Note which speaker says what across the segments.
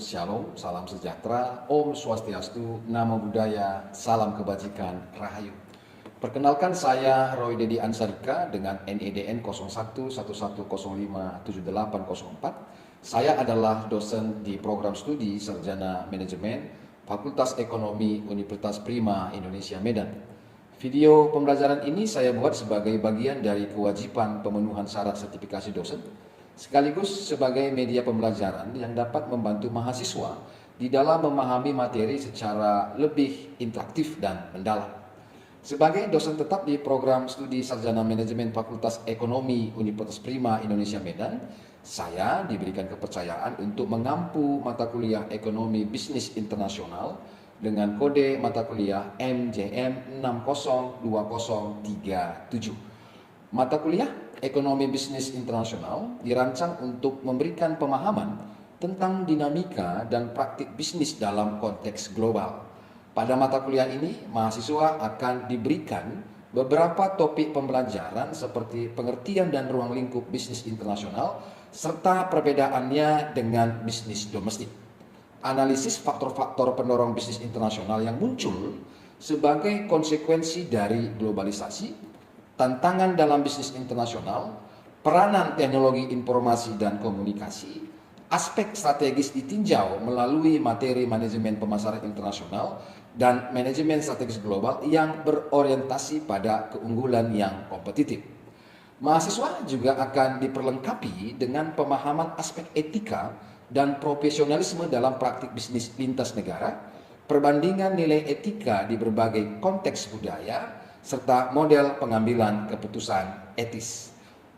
Speaker 1: Shalom, salam sejahtera, Om Swastiastu, Namo Buddhaya, salam kebajikan, Rahayu. Perkenalkan saya Roy Dedi Ansarika dengan NEDN 0111057804. Saya adalah dosen di program studi Sarjana Manajemen Fakultas Ekonomi Universitas Prima Indonesia Medan. Video pembelajaran ini saya buat sebagai bagian dari kewajiban pemenuhan syarat sertifikasi dosen, sekaligus sebagai media pembelajaran yang dapat membantu mahasiswa di dalam memahami materi secara lebih interaktif dan mendalam. Sebagai dosen tetap di program studi Sarjana Manajemen Fakultas Ekonomi Universitas Prima Indonesia Medan, saya diberikan kepercayaan untuk mengampu mata kuliah Ekonomi Bisnis Internasional dengan kode mata kuliah MJM 602037. Mata kuliah Ekonomi Bisnis Internasional dirancang untuk memberikan pemahaman tentang dinamika dan praktik bisnis dalam konteks global. Pada mata kuliah ini, mahasiswa akan diberikan beberapa topik pembelajaran seperti pengertian dan ruang lingkup bisnis internasional serta perbedaannya dengan bisnis domestik. Analisis faktor-faktor pendorong bisnis internasional yang muncul sebagai konsekuensi dari globalisasi, tantangan dalam bisnis internasional, peranan teknologi informasi dan komunikasi, aspek strategis ditinjau melalui materi manajemen pemasaran internasional dan manajemen strategis global yang berorientasi pada keunggulan yang kompetitif. Mahasiswa juga akan diperlengkapi dengan pemahaman aspek etika dan profesionalisme dalam praktik bisnis lintas negara, perbandingan nilai etika di berbagai konteks budaya, serta model pengambilan keputusan etis.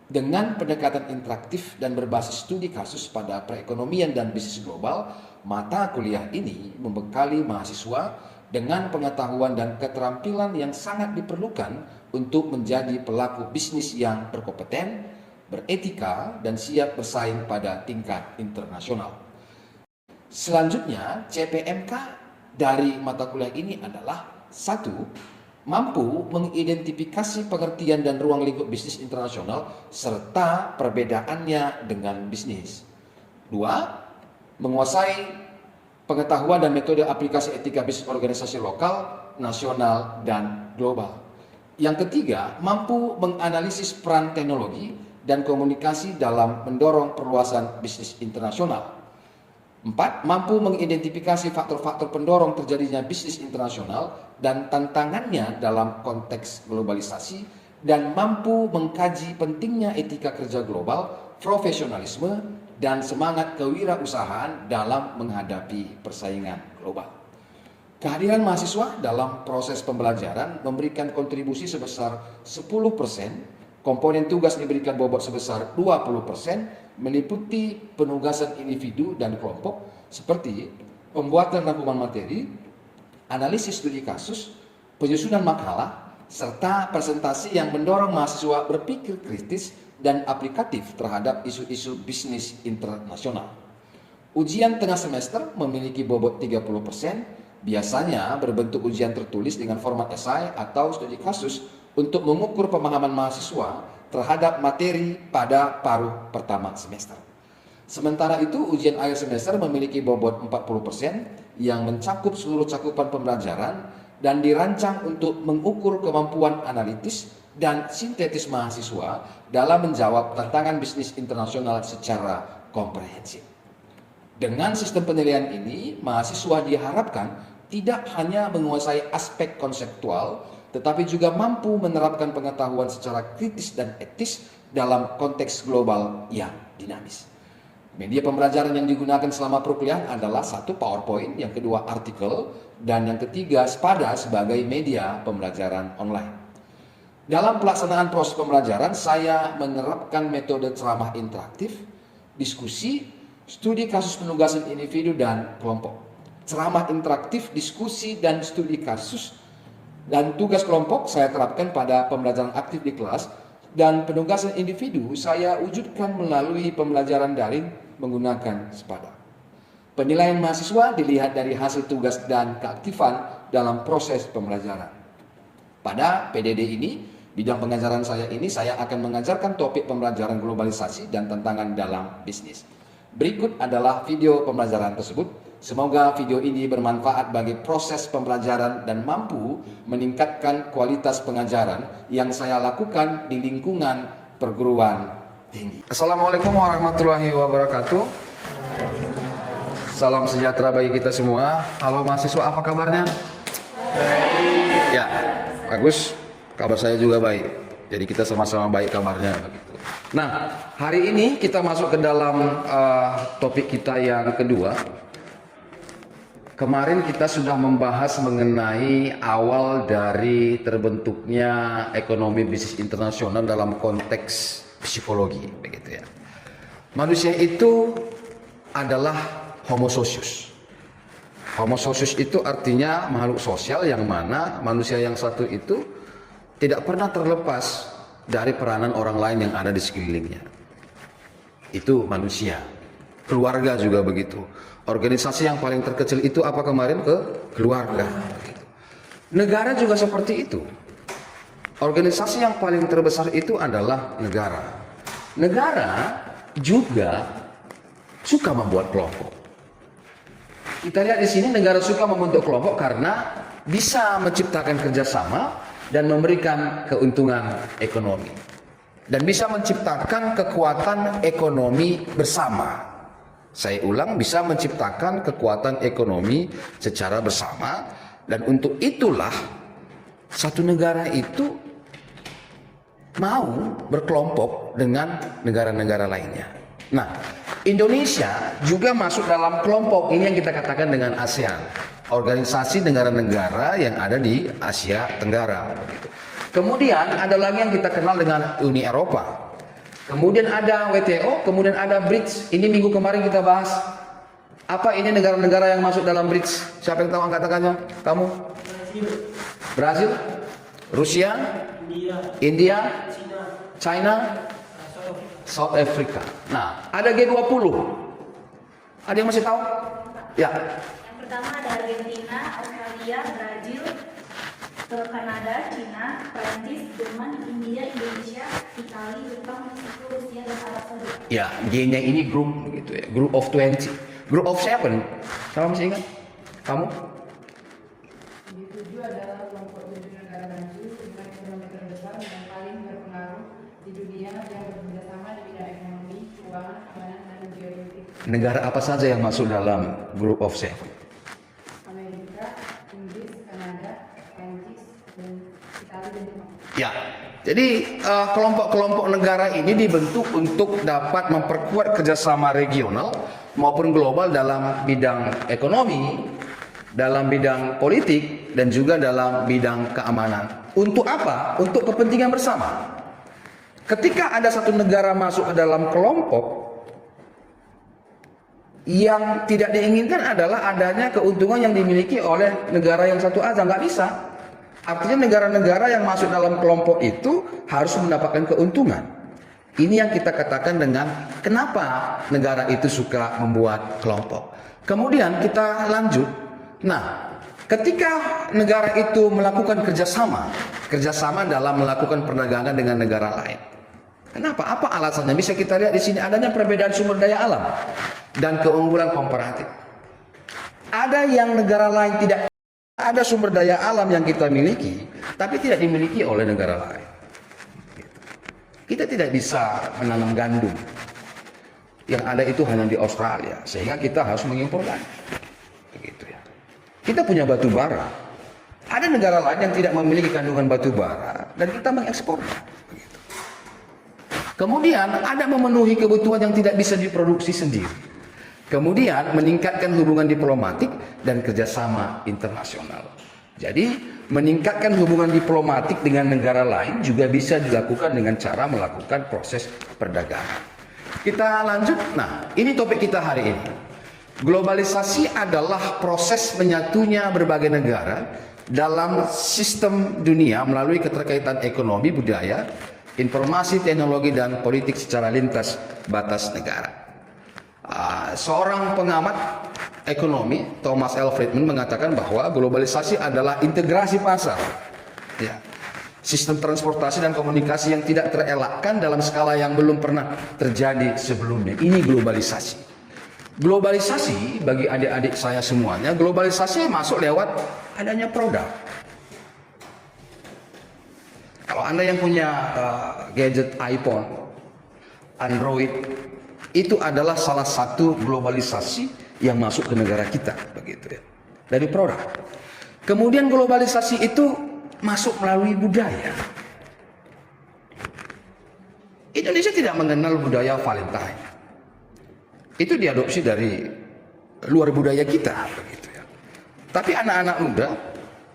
Speaker 1: Dengan pendekatan interaktif dan berbasis studi kasus pada perekonomian dan bisnis global, mata kuliah ini membekali mahasiswa dengan pengetahuan dan keterampilan yang sangat diperlukan untuk menjadi pelaku bisnis yang berkompeten, beretika, dan siap bersaing pada tingkat internasional. Selanjutnya, CPMK dari mata kuliah ini adalah 1. Mampu mengidentifikasi pengertian dan ruang lingkup bisnis internasional serta perbedaannya dengan bisnis. 2. Menguasai pengetahuan dan metode aplikasi etika bisnis organisasi lokal, nasional, dan global. Yang ketiga, mampu menganalisis peran teknologi dan komunikasi dalam mendorong perluasan bisnis internasional. 4. Mampu mengidentifikasi faktor-faktor pendorong terjadinya bisnis internasional dan tantangannya dalam konteks globalisasi, dan mampu mengkaji pentingnya etika kerja global, profesionalisme, dan semangat kewirausahaan dalam menghadapi persaingan global. Kehadiran mahasiswa dalam proses pembelajaran memberikan kontribusi sebesar 10%, komponen tugas diberikan bobot sebesar 20%, meliputi penugasan individu dan kelompok seperti pembuatan rangkuman materi, analisis studi kasus, penyusunan makalah, serta presentasi yang mendorong mahasiswa berpikir kritis dan aplikatif terhadap isu-isu bisnis internasional. Ujian tengah semester memiliki bobot 30%, biasanya berbentuk ujian tertulis dengan format esai atau studi kasus untuk mengukur pemahaman mahasiswa terhadap materi pada paruh pertama semester. Sementara itu, ujian akhir semester memiliki bobot 40% yang mencakup seluruh cakupan pembelajaran dan dirancang untuk mengukur kemampuan analitis dan sintetis mahasiswa dalam menjawab tantangan bisnis internasional secara komprehensif. Dengan sistem penilaian ini, mahasiswa diharapkan tidak hanya menguasai aspek konseptual, tetapi juga mampu menerapkan pengetahuan secara kritis dan etis dalam konteks global yang dinamis. Media pembelajaran yang digunakan selama perkuliahan adalah 1. PowerPoint, yang kedua artikel, dan yang ketiga Spada sebagai media pembelajaran online. Dalam pelaksanaan proses pembelajaran, saya menerapkan metode ceramah interaktif, diskusi, studi kasus penugasan individu dan kelompok. Ceramah interaktif, diskusi, dan studi kasus dan tugas kelompok saya terapkan pada pembelajaran aktif di kelas, dan penugasan individu saya wujudkan melalui pembelajaran daring menggunakan Spada. Penilaian mahasiswa dilihat dari hasil tugas dan keaktifan dalam proses pembelajaran. Pada PDD ini, bidang pengajaran saya akan mengajarkan topik pembelajaran globalisasi dan tantangan dalam bisnis. Berikut adalah video pembelajaran tersebut. Semoga video ini bermanfaat bagi proses pembelajaran dan mampu meningkatkan kualitas pengajaran yang saya lakukan di lingkungan perguruan tinggi. Assalamualaikum warahmatullahi wabarakatuh. Salam sejahtera bagi kita semua. Halo mahasiswa, apa kabarnya? Baik. Ya, bagus. Kabar saya juga baik. Jadi kita sama-sama baik kabarnya. Nah, hari ini kita masuk ke dalam topik kita yang kedua. Kemarin kita sudah membahas mengenai awal dari terbentuknya ekonomi bisnis internasional dalam konteks psikologi, begitu ya. Manusia itu adalah Homo socius. Homo socius itu artinya makhluk sosial yang mana manusia yang satu itu tidak pernah terlepas dari peranan orang lain yang ada di sekelilingnya. Itu manusia. Keluarga juga begitu. Organisasi yang paling terkecil itu apa kemarin? Keluarga. Negara juga seperti itu. Organisasi yang paling terbesar itu adalah negara. Negara juga suka membuat kelompok. Kita lihat di sini negara suka membentuk kelompok karena bisa menciptakan kerjasama dan memberikan keuntungan ekonomi. Dan bisa menciptakan kekuatan ekonomi bersama. Saya ulang, bisa menciptakan kekuatan ekonomi secara bersama, dan untuk itulah satu negara itu mau berkelompok dengan negara-negara lainnya. Nah, Indonesia juga masuk dalam kelompok ini yang kita katakan dengan ASEAN, organisasi negara-negara yang ada di Asia Tenggara. Kemudian ada lagi yang kita kenal dengan Uni Eropa. Kemudian ada WTO, kemudian ada BRICS. Ini minggu kemarin kita bahas. Apa ini negara-negara yang masuk dalam BRICS? Siapa yang tahu angkat-angkatnya? Kamu? Brazil? Rusia? India? China? South Africa. Nah, ada G20. Ada yang masih tahu? Ya.
Speaker 2: Yang pertama ada Argentina, Australia, Brazil, Kanada, Cina, Prancis, Jerman, India, Indonesia, Italia, Jepang, Meksiko, Rusia, dan Arab Saudi.
Speaker 1: Ya, G-nya ini grup gitu ya, group of 20. Group of 7. Kamu masih ingat? Kamu?
Speaker 3: G7 adalah kelompok 7 negara maju dengan ekonomi terbesar dan paling berpengaruh di dunia yang bekerjasama di bidang ekonomi, keuangan, keamanan, dan geopolitik.
Speaker 1: Negara apa saja yang masuk dalam group of 7?
Speaker 3: Amerika, Inggris, Kanada, Prancis, dan Italia dan Jepang.
Speaker 1: Ya, jadi kelompok-kelompok negara ini dibentuk untuk dapat memperkuat kerjasama regional maupun global dalam bidang ekonomi, dalam bidang politik, dan juga dalam bidang keamanan. Untuk apa? Untuk kepentingan bersama. Ketika ada satu negara masuk ke dalam kelompok, yang tidak diinginkan adalah adanya keuntungan yang dimiliki oleh negara yang satu aja. Nggak bisa. Artinya negara-negara yang masuk dalam kelompok itu harus mendapatkan keuntungan. Ini yang kita katakan dengan kenapa negara itu suka membuat kelompok. Kemudian kita lanjut. Nah, ketika negara itu melakukan kerjasama dalam melakukan perdagangan dengan negara lain. Kenapa? Apa alasannya? Bisa kita lihat di sini adanya perbedaan sumber daya alam dan keunggulan komparatif. Ada yang negara lain tidak ada sumber daya alam yang kita miliki, tapi tidak dimiliki oleh negara lain. Kita tidak bisa menanam gandum. Yang ada itu hanya di Australia, sehingga kita harus mengimporkan. Begitu ya. Kita punya batu bara. Ada negara lain yang tidak memiliki kandungan batu bara dan kita mengekspornya. Begitu. Kemudian ada memenuhi kebutuhan yang tidak bisa diproduksi sendiri. Kemudian meningkatkan hubungan diplomatik dan kerjasama internasional. Jadi meningkatkan hubungan diplomatik dengan negara lain juga bisa dilakukan dengan cara melakukan proses perdagangan. Kita lanjut. Nah, ini topik kita hari ini. Globalisasi adalah proses menyatunya berbagai negara dalam sistem dunia melalui keterkaitan ekonomi, budaya, informasi, teknologi, dan politik secara lintas batas negara. Seorang pengamat ekonomi, Thomas L. Friedman, mengatakan bahwa globalisasi adalah integrasi pasar, ya, sistem transportasi dan komunikasi yang tidak terelakkan dalam skala yang belum pernah terjadi sebelumnya. Ini globalisasi.
Speaker 4: Globalisasi bagi adik-adik saya semuanya, globalisasi masuk lewat adanya produk. Kalau Anda yang punya gadget iPhone, Android, itu adalah salah satu globalisasi yang masuk ke negara kita, begitu ya. Dari produk. Kemudian globalisasi itu masuk melalui budaya. Indonesia tidak mengenal budaya Valentine. Itu diadopsi dari luar budaya kita, begitu ya. Tapi anak-anak muda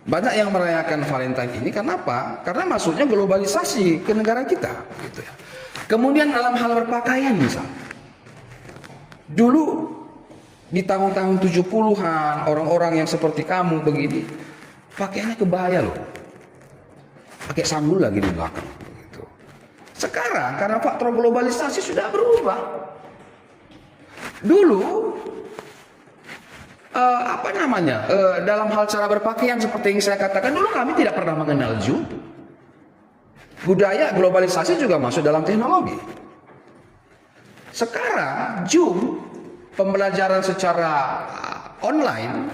Speaker 4: banyak yang merayakan Valentine ini karena apa? Karena masuknya globalisasi ke negara kita, gitu ya. Kemudian dalam hal berpakaian misalnya. Dulu di tahun-tahun 70-an orang-orang yang seperti kamu begini pakaiannya kebaya loh. Pakai sanggul lagi di belakang, gitu. Sekarang karena faktor globalisasi sudah berubah. Dulu dalam hal cara berpakaian seperti yang saya katakan, dulu kami tidak pernah mengenal jub. Budaya globalisasi juga masuk dalam teknologi. Sekarang jub, pembelajaran secara online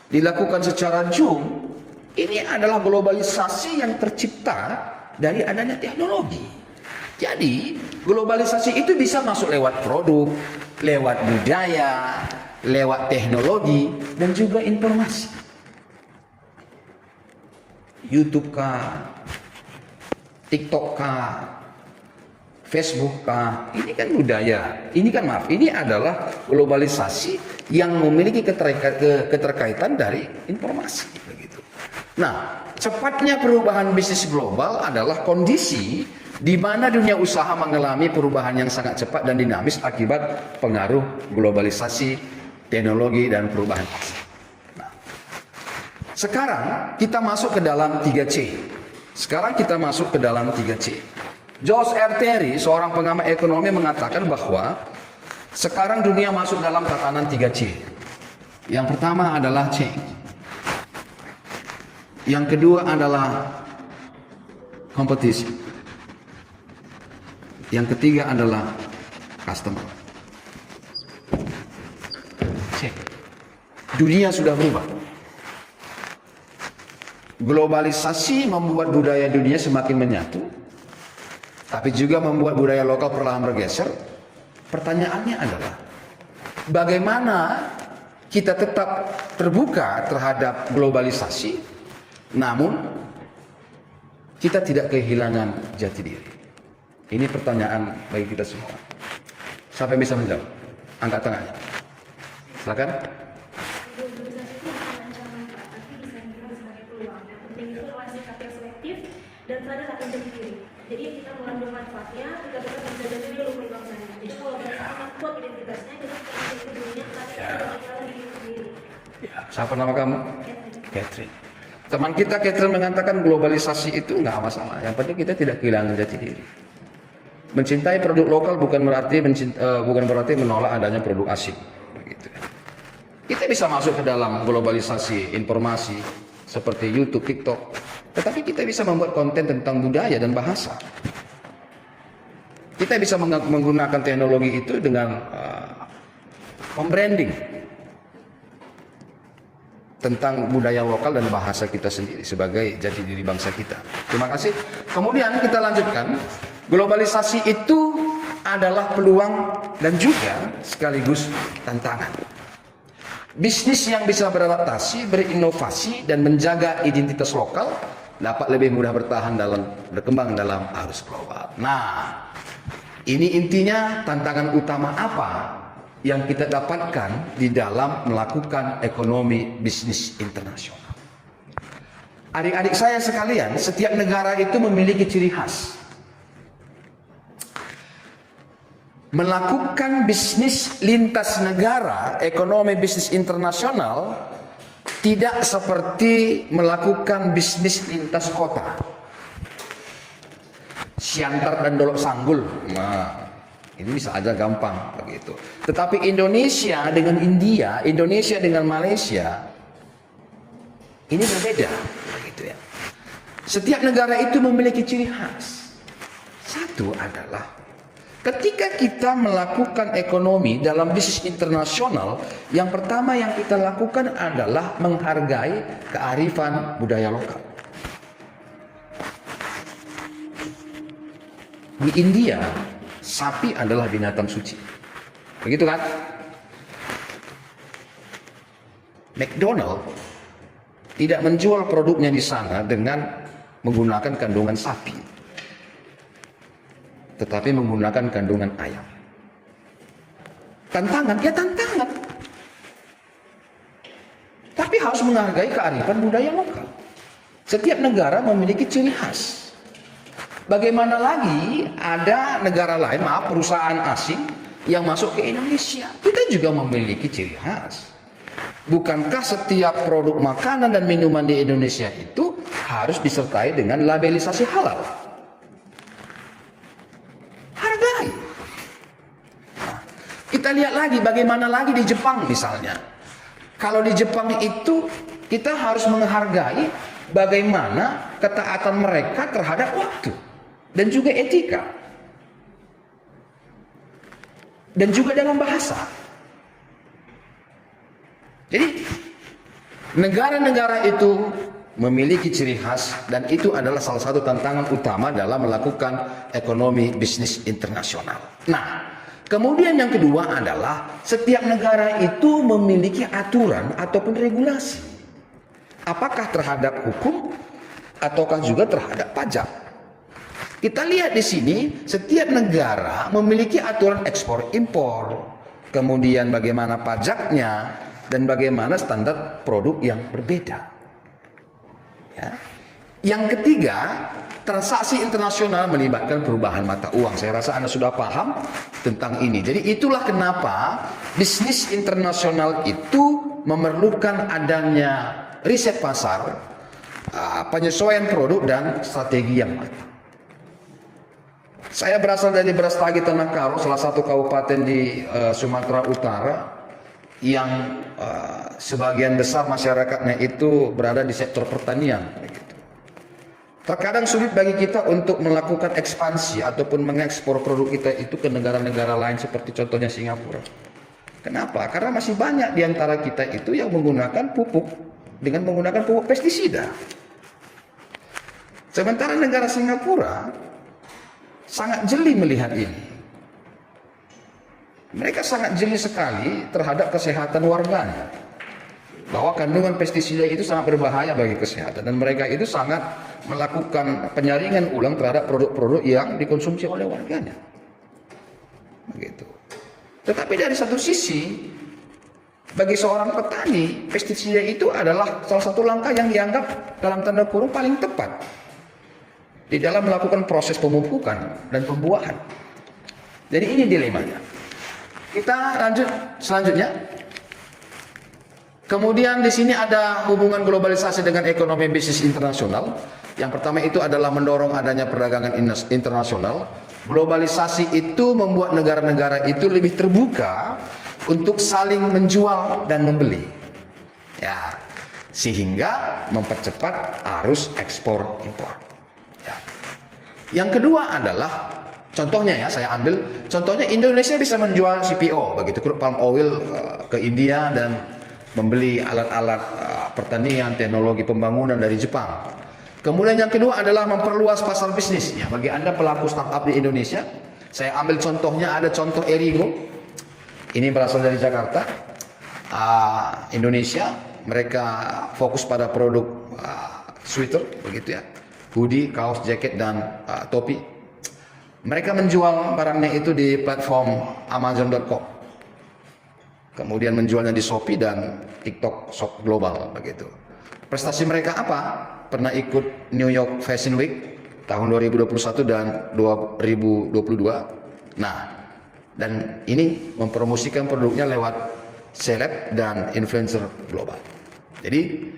Speaker 4: dilakukan secara Zoom, ini adalah globalisasi yang tercipta dari adanya teknologi. Jadi globalisasi itu bisa masuk lewat produk, lewat budaya, lewat teknologi, dan juga informasi. YouTube kah, TikTok kah, Facebook kah, ini kan budaya. Ini kan ini adalah globalisasi yang memiliki keterkaitan dari informasi. Begitu. Nah, cepatnya perubahan bisnis global adalah kondisi di mana dunia usaha mengalami perubahan yang sangat cepat dan dinamis akibat pengaruh globalisasi, teknologi, dan perubahan pasar. Nah, sekarang kita masuk ke dalam 3C. George R. Terry, seorang pengamat ekonomi, mengatakan bahwa sekarang dunia masuk dalam tatanan 3C. Yang pertama adalah change. Yang kedua adalah competition. Yang ketiga adalah customer. Cek. Dunia sudah berubah. Globalisasi membuat budaya dunia semakin menyatu, tapi juga membuat budaya lokal perlahan bergeser. Pertanyaannya adalah, bagaimana kita tetap terbuka terhadap globalisasi, namun kita tidak kehilangan jati diri? Ini pertanyaan bagi kita semua. Siapa yang bisa menjawab? Angkat tangannya. Silakan.
Speaker 2: Globalisasi itu bukan ancaman, Pak, tapi bisa dilihat sebagai peluang. Yang penting itu adalah sikap yang selektif dan sadar akan jati diri. Jadi kita mengambil manfaatnya, kita tetap bisa jati diri untuk berbangsanya. Jadi kalau kita sangat kuat identitasnya, kita bisa ke dunia, tapi kita tidak lagi diri sendiri.
Speaker 4: Siapa nama kamu? Catherine. Teman kita Catherine mengatakan globalisasi itu nggak masalah. Yang penting kita tidak kehilangan jati diri. Mencintai produk lokal bukan berarti menolak adanya produk asing. Begitu. Kita bisa masuk ke dalam globalisasi informasi seperti YouTube, TikTok, tetapi kita bisa membuat konten tentang budaya dan bahasa. Kita bisa menggunakan teknologi itu dengan membranding tentang budaya lokal dan bahasa kita sendiri sebagai jati diri bangsa kita. Terima kasih. Kemudian kita lanjutkan. Globalisasi itu adalah peluang dan juga sekaligus tantangan. Bisnis yang bisa beradaptasi, berinovasi, dan menjaga identitas lokal dapat lebih mudah berkembang dalam arus global. Nah, ini intinya tantangan utama apa yang kita dapatkan di dalam melakukan ekonomi bisnis internasional. Adik-adik saya sekalian, setiap negara itu memiliki ciri khas. Melakukan bisnis lintas negara, ekonomi bisnis internasional, tidak seperti melakukan bisnis lintas kota. Siantar dan Dolok Sanggul, nah, ini bisa aja gampang begitu. Tetapi Indonesia dengan India, Indonesia dengan Malaysia, ini berbeda, begitu ya. Setiap negara itu memiliki ciri khas. Satu adalah Ketika kita melakukan ekonomi dalam bisnis internasional, yang pertama yang kita lakukan adalah menghargai kearifan budaya lokal. Di India, sapi adalah binatang suci. Begitu kan? McDonald tidak menjual produknya di sana dengan menggunakan kandungan sapi, tetapi menggunakan kandungan ayam. Tantangan, ya tantangan. Tapi harus menghargai kearifan budaya lokal. Setiap negara memiliki ciri khas. Bagaimana lagi ada negara lain, perusahaan asing yang masuk ke Indonesia. Kita juga memiliki ciri khas. Bukankah setiap produk makanan dan minuman di Indonesia itu harus disertai dengan labelisasi halal? Hargai. Nah, kita lihat lagi bagaimana lagi di Jepang misalnya. Kalau di Jepang itu kita harus menghargai bagaimana ketaatan mereka terhadap waktu dan juga etika. Dan juga dalam bahasa. Jadi negara-negara itu memiliki ciri khas dan itu adalah salah satu tantangan utama dalam melakukan ekonomi bisnis internasional. Nah, kemudian yang kedua adalah setiap negara itu memiliki aturan ataupun regulasi. Apakah terhadap hukum ataukah juga terhadap pajak? Kita lihat di sini setiap negara memiliki aturan ekspor impor, kemudian bagaimana pajaknya, dan bagaimana standar produk yang berbeda. Ya. Yang ketiga, transaksi internasional melibatkan perubahan mata uang. Saya rasa Anda sudah paham tentang ini. Jadi itulah kenapa bisnis internasional itu memerlukan adanya riset pasar, penyesuaian produk dan strategi yang matang. Saya berasal dari Brastagi Tanah Karo, salah satu kabupaten di Sumatera Utara, yang sebagian besar masyarakatnya itu berada di sektor pertanian. Terkadang sulit bagi kita untuk melakukan ekspansi ataupun mengekspor produk kita itu ke negara-negara lain seperti contohnya Singapura. Kenapa? Karena masih banyak di antara kita itu yang menggunakan pupuk dengan menggunakan pupuk pestisida. Sementara negara Singapura sangat jeli melihat ini. Mereka sangat jeli sekali terhadap kesehatan warganya. Bahwa kandungan pestisida itu sangat berbahaya bagi kesehatan. Dan mereka itu sangat melakukan penyaringan ulang terhadap produk-produk yang dikonsumsi oleh warganya. Begitu. Tetapi dari satu sisi, bagi seorang petani, pestisida itu adalah salah satu langkah yang dianggap dalam tanda kurung paling tepat di dalam melakukan proses pemupukan dan pembuahan. Jadi ini dilemanya. Kita lanjut selanjutnya. Kemudian di sini ada hubungan globalisasi dengan ekonomi bisnis internasional. Yang pertama itu adalah mendorong adanya perdagangan internasional. Globalisasi itu membuat negara-negara itu lebih terbuka untuk saling menjual dan membeli. Ya, sehingga mempercepat arus ekspor impor. Ya. Yang kedua adalah contohnya ya, saya ambil contohnya Indonesia bisa menjual CPO, begitu crude palm oil ke India dan membeli alat-alat pertanian, teknologi pembangunan dari Jepang. Kemudian yang kedua adalah memperluas pasar bisnisnya. Bagi Anda pelaku startup di Indonesia, saya ambil contohnya, ada contoh Erigo. Ini berasal dari Jakarta, Indonesia. Mereka fokus pada produk sweater, begitu ya, hoodie, kaos, jaket dan topi. Mereka menjual barangnya itu di platform Amazon.com. Kemudian menjualnya di Shopee dan TikTok Shop Global begitu. Prestasi mereka apa? Pernah ikut New York Fashion Week tahun 2021 dan 2022. Nah, dan ini mempromosikan produknya lewat seleb dan influencer global. Jadi,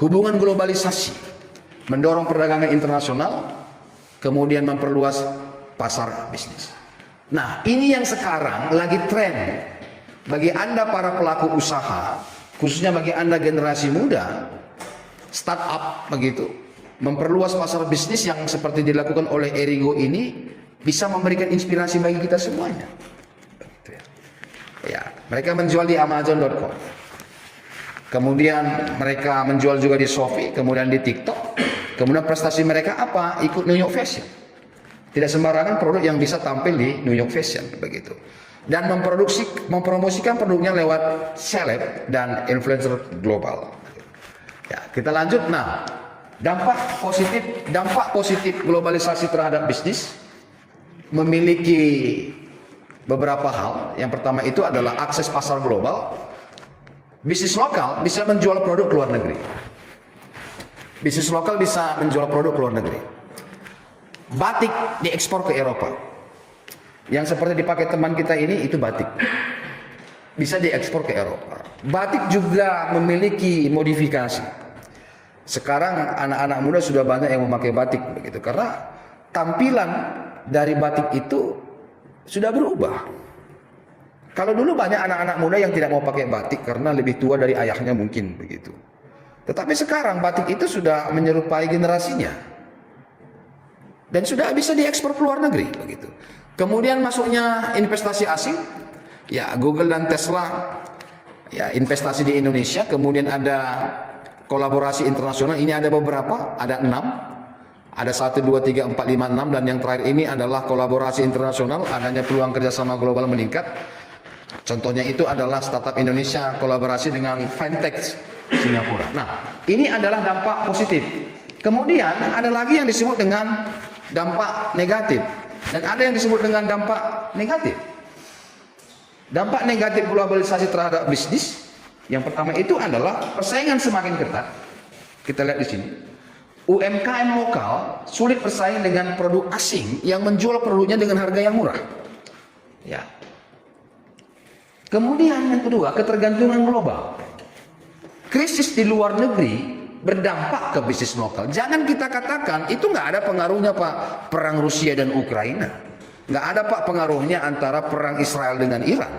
Speaker 4: hubungan globalisasi mendorong perdagangan internasional, kemudian memperluas pasar bisnis. Nah, ini yang sekarang lagi tren. Bagi Anda para pelaku usaha, khususnya bagi Anda generasi muda, startup begitu, memperluas pasar bisnis yang seperti dilakukan oleh Erigo ini bisa memberikan inspirasi bagi kita semuanya. Begitu ya. Ya, mereka menjual di Amazon.com. Kemudian mereka menjual juga di Shopee, kemudian di TikTok. Kemudian prestasi mereka apa? Ikut New York Fashion. Tidak sembarangan produk yang bisa tampil di New York Fashion begitu. Dan mempromosikan produknya lewat seleb dan influencer global. Ya, kita lanjut. Nah, dampak positif globalisasi terhadap bisnis memiliki beberapa hal. Yang pertama itu adalah akses pasar global. Bisnis lokal bisa menjual produk ke luar negeri. Bisnis lokal bisa menjual produk ke luar negeri. Batik diekspor ke Eropa. Yang seperti dipakai teman kita ini itu batik. Bisa diekspor ke Eropa. Batik juga memiliki modifikasi. Sekarang anak-anak muda sudah banyak yang memakai batik begitu karena tampilan dari batik itu sudah berubah. Kalau dulu banyak anak-anak muda yang tidak mau pakai batik karena lebih tua dari ayahnya mungkin begitu. Tetapi sekarang batik itu sudah menyerupai generasinya dan sudah bisa diekspor ke luar negeri begitu. Kemudian masuknya investasi asing, ya Google dan Tesla, ya investasi di Indonesia. Kemudian ada kolaborasi internasional. Ini ada beberapa, ada 6. Ada 1, 2, 3, 4, 5, 6 dan yang terakhir ini adalah kolaborasi internasional. Adanya peluang kerjasama global meningkat. Contohnya itu adalah startup Indonesia kolaborasi dengan fintech Singapura. Nah, ini adalah dampak positif. Kemudian ada lagi yang disebut dengan dampak negatif dan ada yang disebut dengan dampak negatif. Dampak negatif globalisasi terhadap bisnis yang pertama itu adalah persaingan semakin ketat. Kita lihat di sini. UMKM lokal sulit bersaing dengan produk asing yang menjual produknya dengan harga yang murah. Ya. Kemudian yang kedua, ketergantungan global. Krisis di luar negeri berdampak ke bisnis lokal. Jangan kita katakan itu nggak ada pengaruhnya Pak perang Rusia dan Ukraina. Nggak ada Pak pengaruhnya antara perang Israel dengan Iran.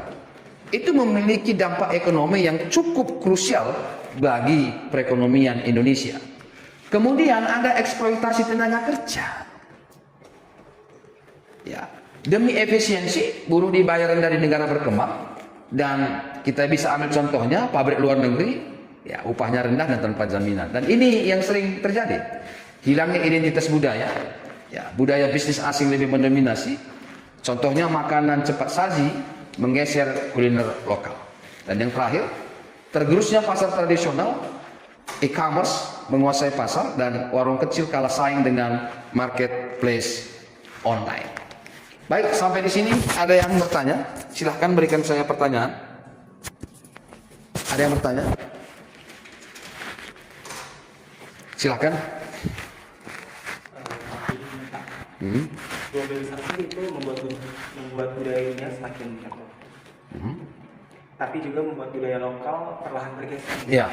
Speaker 4: Itu memiliki dampak ekonomi yang cukup krusial bagi perekonomian Indonesia. Kemudian ada eksploitasi tenaga kerja. Ya, demi efisiensi buruh dibayaran dari negara berkembang dan kita bisa ambil contohnya pabrik luar negeri, ya upahnya rendah dan tanpa jaminan. Dan ini yang sering terjadi. Hilangnya identitas budaya, ya budaya bisnis asing lebih mendominasi. Contohnya makanan cepat saji menggeser kuliner lokal. Dan yang terakhir, tergerusnya pasar tradisional, e-commerce menguasai pasar dan warung kecil kalah saing dengan marketplace online. Baik, sampai di sini ada yang bertanya? Silahkan berikan saya pertanyaan. Ada yang bertanya? Silahkan.
Speaker 5: Globalisasi itu membuat budayanya semakin mencakup. Tapi juga membuat budaya lokal perlahan bergeser.
Speaker 4: Ya.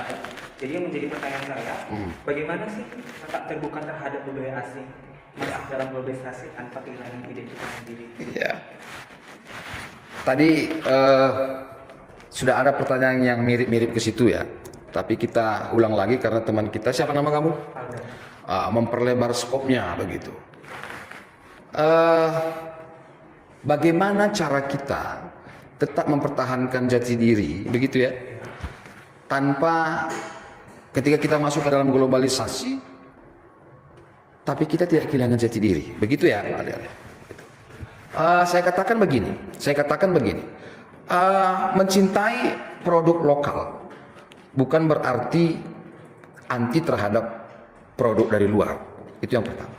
Speaker 5: Jadi yang menjadi pertanyaan saya, bagaimana sih tetap terbuka terhadap budaya asing masuk dalam globalisasi tanpa kehilangan identitas sendiri?
Speaker 4: Ya. Tadi sudah ada pertanyaan yang mirip-mirip ke situ ya. Tapi kita ulang lagi karena teman kita, siapa nama kamu? Memperlebar skopnya begitu. Bagaimana cara kita tetap mempertahankan jati diri begitu ya, tanpa ketika kita masuk ke dalam globalisasi tapi kita tidak kehilangan jati diri, begitu ya adik-adik. Saya katakan begini, mencintai produk lokal bukan berarti anti terhadap produk dari luar, itu yang pertama.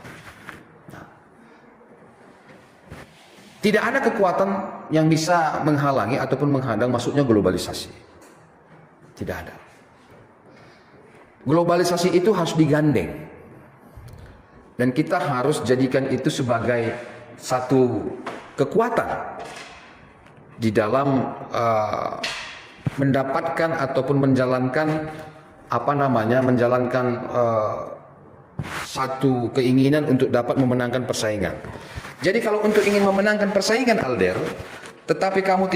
Speaker 4: Tidak ada kekuatan yang bisa menghalangi ataupun menghadang masuknya globalisasi. Tidak ada. Globalisasi itu harus digandeng. Dan kita harus jadikan itu sebagai satu kekuatan di dalam mendapatkan ataupun menjalankan satu keinginan untuk dapat memenangkan persaingan. Jadi kalau untuk ingin memenangkan persaingan Alder, tetapi kamu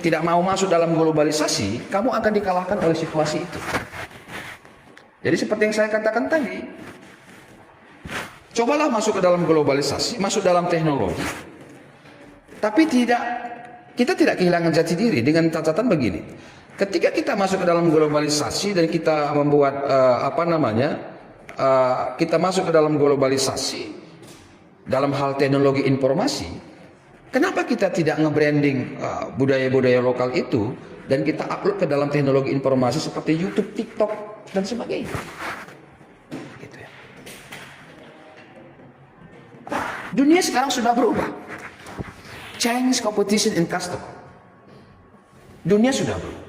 Speaker 4: tidak mau masuk dalam globalisasi, kamu akan dikalahkan oleh situasi itu. Jadi seperti yang saya katakan tadi, Cobalah masuk ke dalam globalisasi, masuk dalam teknologi. Tapi kita tidak kehilangan jati diri dengan catatan begini. Ketika kita masuk ke dalam globalisasi dan kita membuat kita masuk ke dalam globalisasi dalam hal teknologi informasi, kenapa kita tidak nge-branding budaya-budaya lokal itu dan kita upload ke dalam teknologi informasi seperti YouTube, TikTok dan sebagainya? Gitu ya. Dunia sekarang sudah berubah. Change, competition, and custom. Dunia sudah berubah.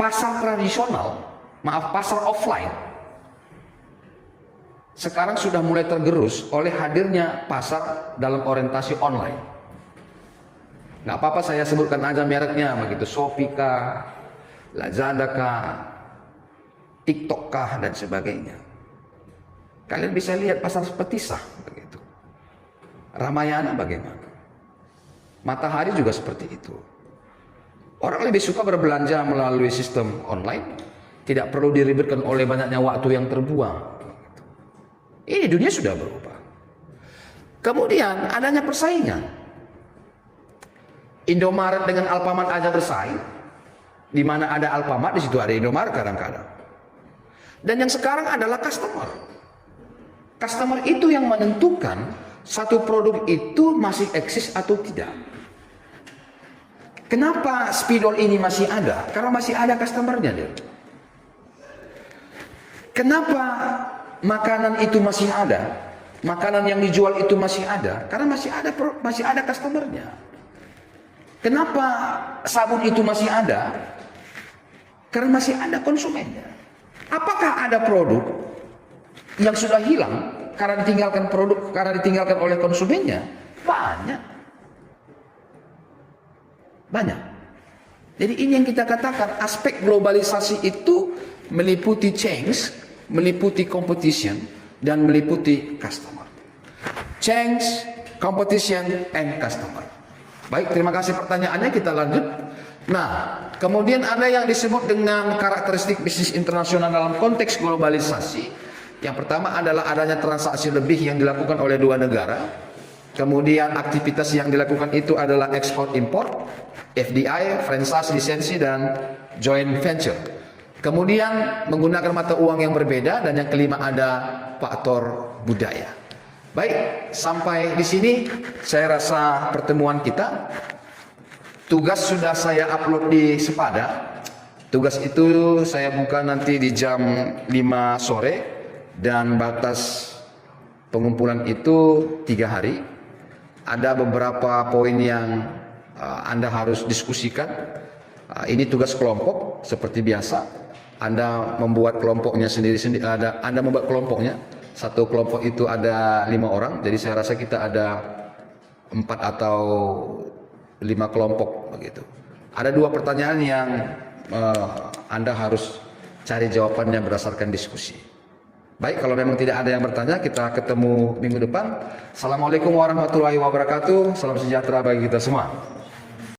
Speaker 4: Pasar tradisional, pasar offline, sekarang sudah mulai tergerus oleh hadirnya pasar dalam orientasi online. Nggak apa-apa saya sebutkan aja mereknya, begitu, Shopee kah, Lazada kah, TikTok kah, dan sebagainya. Kalian bisa lihat pasar Petisah, begitu. Ramayana bagaimana? Matahari juga seperti itu. Orang lebih suka berbelanja melalui sistem online, tidak perlu diribetkan oleh banyaknya waktu yang terbuang. Ini dunia sudah berubah. Kemudian adanya persaingan. Indomaret dengan Alfamart aja bersaing. Di mana ada Alfamart, di situ ada Indomaret kadang-kadang. Dan yang sekarang adalah customer. Customer itu yang menentukan satu produk itu masih eksis atau tidak. Kenapa spidol ini masih ada? Karena masih ada customernya dia. Kenapa makanan itu masih ada? Makanan yang dijual itu masih ada? Karena masih ada customernya. Kenapa sabun itu masih ada? Karena masih ada konsumennya. Apakah ada produk yang sudah hilang karena ditinggalkan oleh konsumennya? Banyak. Jadi ini yang kita katakan, aspek globalisasi itu meliputi change, meliputi competition, dan meliputi customer. Change, competition, and customer. Baik, terima kasih pertanyaannya, kita lanjut. Nah, kemudian ada yang disebut dengan karakteristik bisnis internasional dalam konteks globalisasi. Yang pertama adalah adanya transaksi lebih yang dilakukan oleh dua negara. Kemudian aktivitas yang dilakukan itu adalah ekspor import, FDI, franchise lisensi, dan joint venture. Kemudian menggunakan mata uang yang berbeda, dan yang kelima ada faktor budaya. Baik, sampai di sini saya rasa pertemuan kita. Tugas sudah saya upload di Sepada. Tugas itu saya buka nanti di jam 5 sore dan batas pengumpulan itu 3 hari. Ada beberapa poin yang Anda harus diskusikan. Ini tugas kelompok seperti biasa. Anda membuat kelompoknya sendiri-sendiri. Anda membuat kelompoknya. Satu kelompok itu ada 5 orang. Jadi saya rasa kita ada 4 atau 5 kelompok begitu. Ada 2 pertanyaan yang Anda harus cari jawabannya berdasarkan diskusi. Baik, kalau memang tidak ada yang bertanya, kita ketemu minggu depan. Assalamualaikum warahmatullahi wabarakatuh. Salam sejahtera bagi kita semua.